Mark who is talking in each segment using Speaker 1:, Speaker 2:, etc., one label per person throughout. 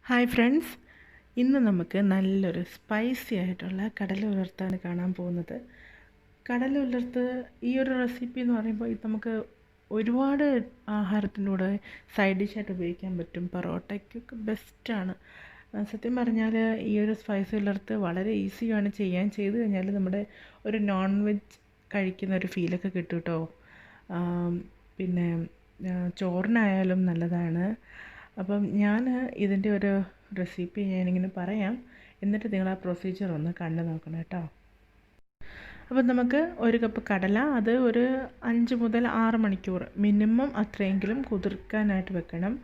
Speaker 1: Hi friends, ഇന്ന് നമുക്ക് നല്ലൊരു സ്പൈസി ആയിട്ടുള്ള കടല ഉലർത്താണ് കാണാൻ പോകുന്നത്. കടല ഉലർത്ത് ഈ ഒരു റെസിപ്പി എന്ന് പറയുമ്പോൾ ഇത് നമുക്ക് ഒരുപാട് ആഹാരത്തിൻ്റെ കൂടെ സൈഡ് ഡിഷായിട്ട് ഉപയോഗിക്കാൻ പറ്റും. പൊറോട്ടയ്ക്കൊക്കെ ബെസ്റ്റാണ്. സത്യം പറഞ്ഞാൽ ഈ ഒരു സ്പൈസി ഉലർത്ത് വളരെ ഈസിയാണ് ചെയ്യാൻ. ചെയ്ത് കഴിഞ്ഞാൽ നമ്മുടെ ഒരു നോൺ വെജ് കഴിക്കുന്ന ഒരു ഫീലൊക്കെ കിട്ടും കേട്ടോ. പിന്നെ ചോറിനായാലും നല്ലതാണ്. അപ്പം ഞാൻ ഇതിൻ്റെ ഒരു റെസിപ്പി ഞാനിങ്ങനെ പറയാം, എന്നിട്ട് നിങ്ങൾ ആ പ്രൊസീജിയർ ഒന്ന് കണ്ടു നോക്കണം കേട്ടോ. അപ്പം നമുക്ക് ഒരു കപ്പ് കടല, അത് ഒരു 5 മുതൽ 6 മണിക്കൂർ മിനിമം അത്രയെങ്കിലും കുതിർക്കാനായിട്ട് വെക്കണം.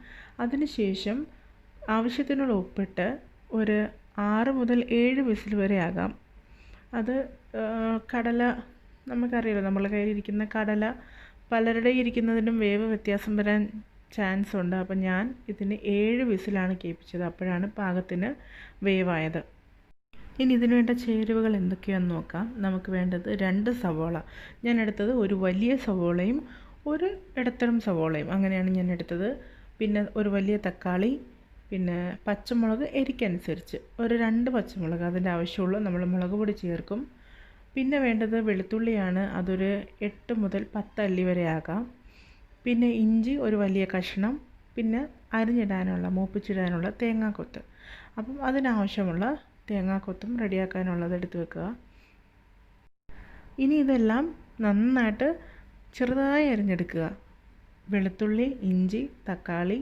Speaker 1: അതിനുശേഷം ആവശ്യത്തിനുള്ള ഉപ്പിട്ട് ഒരു 6 മുതൽ 7 വിസിൽ വരെ ആകാം. അത് കടല നമുക്കറിയാലോ, നമ്മളെ കയ്യിലിരിക്കുന്ന കടല പലരുടെയും ഇരിക്കുന്നതിനും വേവ് വ്യത്യാസം വരാൻ ചാൻസ് ഉണ്ട്. അപ്പം ഞാൻ ഇതിന് 7 വിസിലാണ് കേൾപ്പിച്ചത്. അപ്പോഴാണ് പാകത്തിന് വേവായത്. ഇനി ഇതിന് വേണ്ട ചേരുവകൾ എന്തൊക്കെയാണെന്ന് നോക്കാം. നമുക്ക് വേണ്ടത് 2 സവോള. ഞാൻ എടുത്തത് ഒരു വലിയ സവോളയും ഒരു ഇടത്തരം സവോളയും, അങ്ങനെയാണ് ഞാൻ എടുത്തത്. പിന്നെ ഒരു വലിയ തക്കാളി, പിന്നെ പച്ചമുളക് എരിക്കനുസരിച്ച് ഒരു 2 പച്ചമുളക്, അതിൻ്റെ ആവശ്യമുള്ളൂ. നമ്മൾ മുളക് പൊടി ചേർക്കും. പിന്നെ വേണ്ടത് വെളുത്തുള്ളിയാണ്. അതൊരു 8 മുതൽ 10 അല്ലി വരെ ആകാം. പിന്നെ ഇഞ്ചി ഒരു വലിയ കഷ്ണം, പിന്നെ അരിഞ്ഞിടാനുള്ള മൂപ്പിച്ചിടാനുള്ള തേങ്ങാക്കൊത്ത്. അപ്പം അതിനാവശ്യമുള്ള തേങ്ങാക്കൊത്തും റെഡിയാക്കാനുള്ളത് എടുത്ത് വെക്കുക. ഇനി ഇതെല്ലാം നന്നായിട്ട് ചെറുതായി അരിഞ്ഞെടുക്കുക. വെളുത്തുള്ളി, ഇഞ്ചി, തക്കാളി,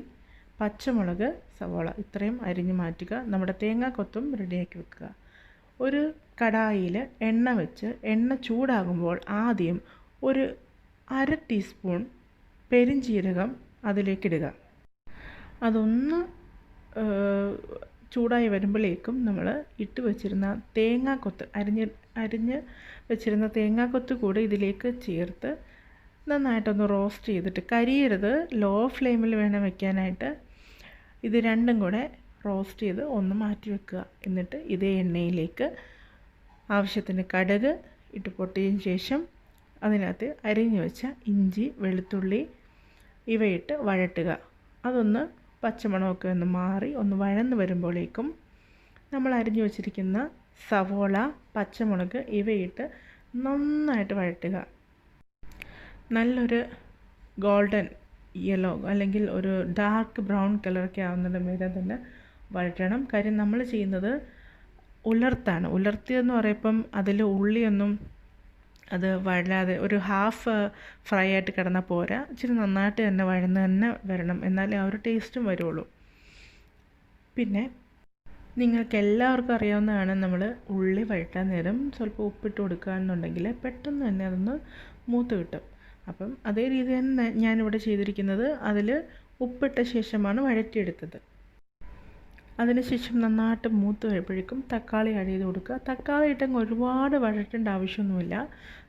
Speaker 1: പച്ചമുളക്, സവോള ഇത്രയും അരിഞ്ഞ് മാറ്റുക. നമ്മുടെ തേങ്ങാക്കൊത്തും റെഡിയാക്കി വെക്കുക. ഒരു കടായിൽ എണ്ണ വെച്ച് എണ്ണ ചൂടാകുമ്പോൾ ആദ്യം ഒരു 1/2 ടീസ്പൂൺ പെരിഞ്ജീരകം അതിലേക്കിടുക. അതൊന്ന് ചൂടായി വരുമ്പോഴേക്കും നമ്മൾ ഇട്ട് വെച്ചിരുന്ന തേങ്ങാക്കൊത്ത്, അരിഞ്ഞ് വെച്ചിരുന്ന തേങ്ങാക്കൊത്ത് കൂടി ഇതിലേക്ക് ചേർത്ത് നന്നായിട്ടൊന്ന് റോസ്റ്റ് ചെയ്തിട്ട്, കരിയരുത്, ലോ ഫ്ലെയിമിൽ വേണം വെക്കാനായിട്ട്. ഇത് രണ്ടും കൂടെ റോസ്റ്റ് ചെയ്ത് ഒന്ന് മാറ്റി വെക്കുക. എന്നിട്ട് ഇതേ എണ്ണയിലേക്ക് ആവശ്യത്തിന് കടുക് ഇട്ട് പൊട്ടിയതിന് ശേഷം അതിനകത്ത് അരിഞ്ഞു വെച്ച ഇഞ്ചി, വെളുത്തുള്ളി ഇവയിട്ട് വഴട്ടുക. അതൊന്ന് പച്ചമണമൊക്കെ ഒന്ന് മാറി ഒന്ന് വഴന്ന് വരുമ്പോഴേക്കും നമ്മൾ അരിഞ്ഞു വച്ചിരിക്കുന്ന സവോള, പച്ചമുളക് ഇവയിട്ട് നന്നായിട്ട് വഴട്ടുക. നല്ലൊരു ഗോൾഡൻ യെല്ലോ അല്ലെങ്കിൽ ഒരു ഡാർക്ക് ബ്രൗൺ കളറൊക്കെ ആവുന്നതിന് വരെ തന്നെ വഴറ്റണം. കാര്യം നമ്മൾ ചെയ്യുന്നത് ഉലർത്താണ്. ഉലർത്തിയെന്ന് പറയുമ്പം അതിൽ ഉള്ളിയൊന്നും അത് വഴലാതെ ഒരു ഹാഫ് ഫ്രൈ ആയിട്ട് കിടന്നാൽ പോരാ, ഇച്ചിരി നന്നായിട്ട് തന്നെ വഴന്ന് തന്നെ വരണം, എന്നാലേ ആ ഒരു ടേസ്റ്റും വരുള്ളൂ. പിന്നെ നിങ്ങൾക്ക് എല്ലാവർക്കും അറിയാവുന്നതാണ്, നമ്മൾ ഉള്ളി വഴറ്റാൻ നേരം സ്വല്പം ഉപ്പിട്ട് കൊടുക്കുകയാണെന്നുണ്ടെങ്കിൽ പെട്ടെന്ന് തന്നെ അതൊന്ന് മൂത്ത് കിട്ടും. അപ്പം അതേ രീതി തന്നെ ഞാനിവിടെ ചെയ്തിരിക്കുന്നത്. അതിൽ ഉപ്പിട്ട ശേഷമാണ് വഴറ്റിയെടുത്തത്. അതിനുശേഷം നന്നായിട്ട് മൂത്ത് വരുമ്പോഴേക്കും തക്കാളി ആഡ് ചെയ്ത് കൊടുക്കുക. തക്കാളി ഇട്ടങ്ങ് ഒരുപാട് വഴറ്റേണ്ട ആവശ്യമൊന്നുമില്ല,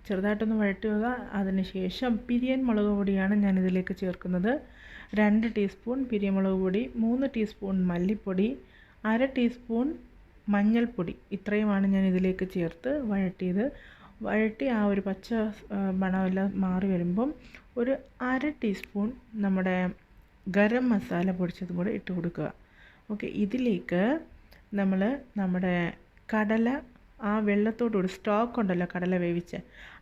Speaker 1: ചെറുതായിട്ടൊന്ന് വഴറ്റുക. അതിനുശേഷം പിരിയൻ മുളക് പൊടിയാണ് ഞാൻ ഇതിലേക്ക് ചേർക്കുന്നത്. 2 ടീസ്പൂൺ പിരിയൻ മുളക് പൊടി, 3 ടീസ്പൂൺ മല്ലിപ്പൊടി, 1/2 ടീസ്പൂൺ മഞ്ഞൾപ്പൊടി, ഇത്രയുമാണ് ഞാൻ ഇതിലേക്ക് ചേർത്ത് വഴറ്റി ആ ഒരു പച്ച മണമെല്ലാം മാറി വരുമ്പം ഒരു 1/2 ടീസ്പൂൺ നമ്മുടെ ഗരം മസാല പൊടിച്ചതും കൂടെ ഇട്ട് കൊടുക്കുക. ഓക്കെ, ഇതിലേക്ക് നമ്മൾ നമ്മുടെ കടല ആ വെള്ളത്തോടുകൂടി, സ്റ്റോക്ക് ഉണ്ടല്ലോ കടല വേവിച്ച്,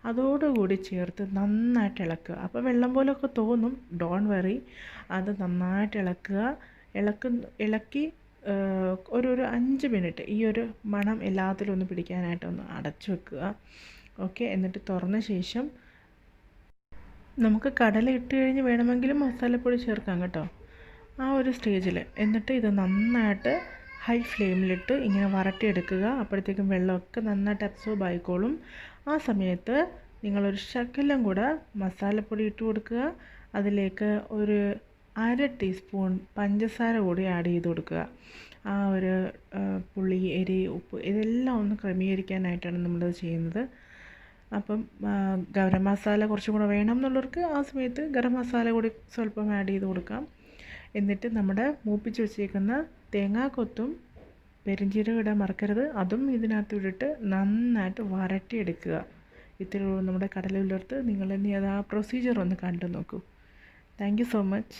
Speaker 1: അതോടുകൂടി ചേർത്ത് നന്നായിട്ട് ഇളക്കുക. അപ്പോൾ വെള്ളം പോലെയൊക്കെ തോന്നും, ഡോൺ വറി, അത് നന്നായിട്ട് ഇളക്കുക. ഇളക്കി ഒരു 5 മിനിറ്റ് ഈ ഒരു മണം എല്ലാത്തിലും ഒന്ന് പിടിക്കാനായിട്ടൊന്ന് അടച്ചു വെക്കുക. ഓക്കെ, എന്നിട്ട് തുറന്ന ശേഷം നമുക്ക് കടല ഇട്ട് കഴിഞ്ഞ് വേണമെങ്കിലും മസാലപ്പൊടി ചേർക്കാം കേട്ടോ, ആ ഒരു സ്റ്റേജിൽ. എന്നിട്ട് ഇത് നന്നായിട്ട് ഹൈ ഫ്ലെയിമിലിട്ട് ഇങ്ങനെ വരട്ടിയെടുക്കുക. അപ്പോഴത്തേക്കും വെള്ളമൊക്കെ നന്നായിട്ട് അബ്സോർബ് ആയിക്കോളും. ആ സമയത്ത് നിങ്ങളൊരു ശകലം കൂടെ മസാലപ്പൊടി ഇട്ട് കൊടുക്കുക. അതിലേക്ക് ഒരു 1/2 ടീസ്പൂൺ പഞ്ചസാര കൂടി ആഡ് ചെയ്ത് കൊടുക്കുക. ആ ഒരു പുളി, എരി, ഉപ്പ് ഇതെല്ലാം ഒന്ന് ക്രമീകരിക്കാനായിട്ടാണ് നമ്മളിത് ചെയ്യുന്നത്. അപ്പം ഗരം മസാല കുറച്ചും കൂടെ വേണം എന്നുള്ളവർക്ക് ആ സമയത്ത് ഗരം മസാല കൂടി സ്വല്പം ആഡ് ചെയ്ത് കൊടുക്കാം. എന്നിട്ട് നമ്മുടെ മൂപ്പിച്ച് വെച്ചേക്കുന്ന തേങ്ങാക്കൊത്തും പെരിഞ്ജീരകം ഇടാൻ മറക്കരുത്, അതും ഇതിനകത്ത് ഇട്ടിട്ട് നന്നായിട്ട് വരട്ടിയെടുക്കുക. ഇത്രയുള്ളൂ നമ്മുടെ കടല ഉലർത്ത്. നിങ്ങൾ ഇനി അത് ആ പ്രൊസീജിയർ ഒന്ന് കണ്ടു നോക്കൂ. Thank you so much.